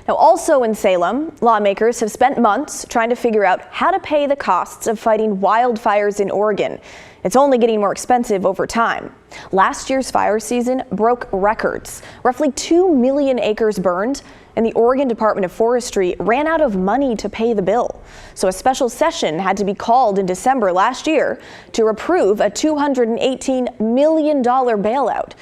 Now, also in Salem, lawmakers have spent months trying to figure out how to pay the costs of fighting wildfires in Oregon. It's only getting more expensive over time. Last year's fire season broke records. Roughly 2 million acres burned, and the Oregon Department of Forestry ran out of money to pay the bill. So a special session had to be called in December last year to approve a $218 million bailout.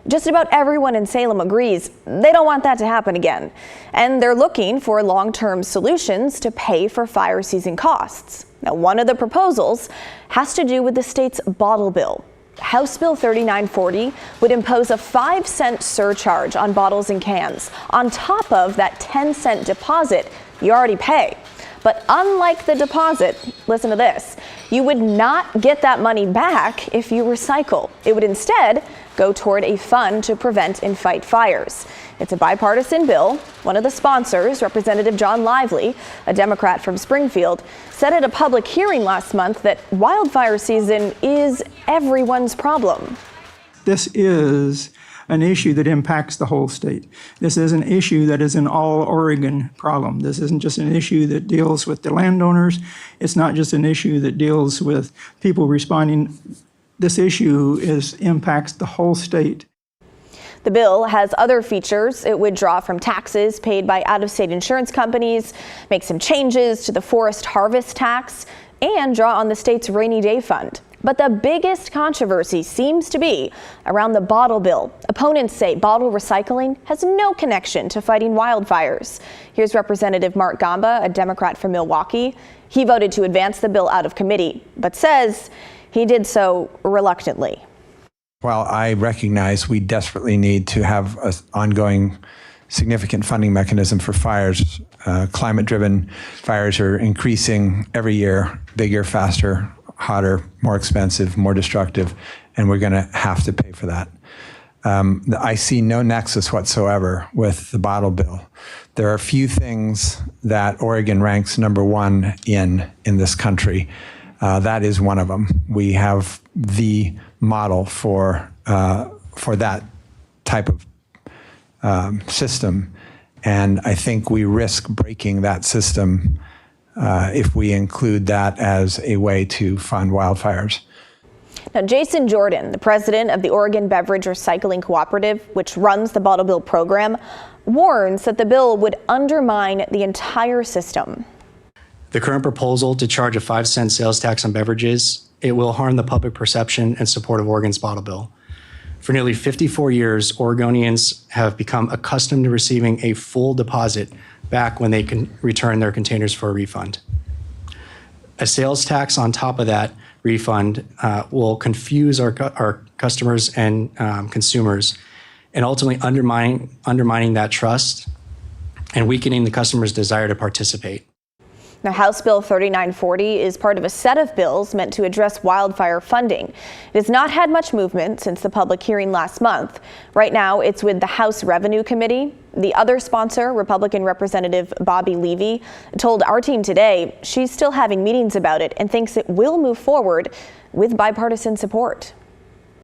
Just about everyone in Salem agrees they don't want that to happen again. And they're looking for long-term solutions to pay for fire season costs. Now, one of the proposals has to do with the state's bottle bill. House Bill 3940 would impose a 5-cent surcharge on bottles and cans on top of that 10-cent deposit you already pay. But unlike the deposit, listen to this, you would not get that money back if you recycle. It would instead go toward a fund to prevent and fight fires. It's a bipartisan bill. One of the sponsors, Representative John Lively, a Democrat from Springfield, said at a public hearing last month that wildfire season is everyone's problem. This is an issue that impacts the whole state. This is an issue that is an all Oregon problem. This isn't just an issue that deals with the landowners. It's not just an issue that deals with people responding. This issue impacts the whole state. The bill has other features. It would draw from taxes paid by out-of-state insurance companies, make some changes to the forest harvest tax, and draw on the state's rainy day fund. But the biggest controversy seems to be around the bottle bill. Opponents say bottle recycling has no connection to fighting wildfires. Here's Representative Mark Gamba, a Democrat from Milwaukee. He voted to advance the bill out of committee, but says he did so reluctantly. While I recognize we desperately need to have an ongoing significant funding mechanism for fires, climate-driven fires are increasing every year, bigger, faster, hotter, more expensive, more destructive, and we're going to have to pay for that. I see no nexus whatsoever with the bottle bill. There are a few things that Oregon ranks number one in this country. That is one of them. We have the model for that type of system, and I think we risk breaking that system if we include that as a way to fund wildfires. Now, Jason Jordan, the president of the Oregon Beverage Recycling Cooperative, which runs the bottle bill program, warns that the bill would undermine the entire system. The current proposal to charge a 5-cent sales tax on beverages, it will harm the public perception and support of Oregon's bottle bill. For nearly 54 years, Oregonians have become accustomed to receiving a full deposit back when they can return their containers for a refund. A sales tax on top of that refund will confuse our customers and consumers, and ultimately undermining that trust and weakening the customer's desire to participate. Now, House Bill 3940 is part of a set of bills meant to address wildfire funding. It has not had much movement since the public hearing last month. Right now, it's with the House Revenue Committee. The other sponsor, Republican Representative Bobby Levy, told our team today she's still having meetings about it and thinks it will move forward with bipartisan support.